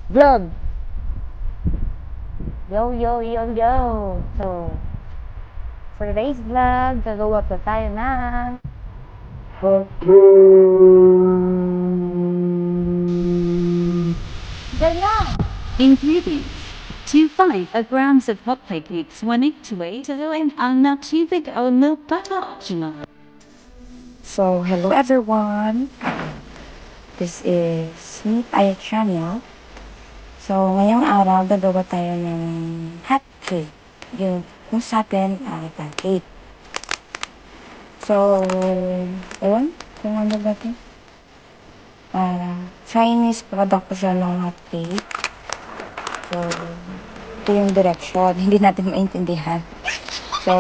vlog. Yo, yo, yo, yo. So, for today's vlog, gagawa pa tayo ng ganyan. Ingredients: 2 grams of hot cakes, 1 egg to 8 and not too big or milk butter optional. So, hello everyone. This is Meet Aya Channel. So, ngayong araw, gagawa tayo ng hot cake. Yung sa atin ay pancake. So, ewan, kung ano ba ito? Chinese product ko siya ng hot cake. So, ito yung direction. Hindi natin maintindihan. So,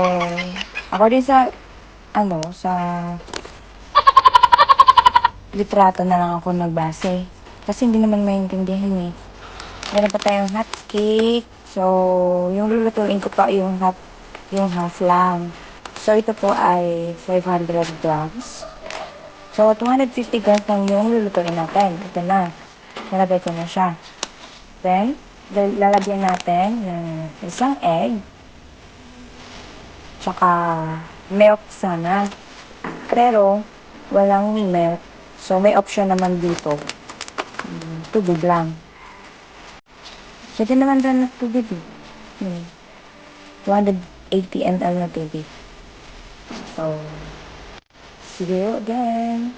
according sa, sa litrato na lang ako nagbase. Kasi hindi naman maintindihan eh. Meron pa tayong hot cake. So, yung lulutuin ko pa yung half lang. So, ito po ay 500 grams. So, 250 grams lang yung lulutuin natin. Ito na. Nalagay ko na siya. Then, lalagyan natin ng isang egg. Tsaka, milk sana. Pero, walang milk. So, may option naman dito. Tubig lang. Pwede naman rin ng tubig eh. 280 ml na tubig. So, see you again.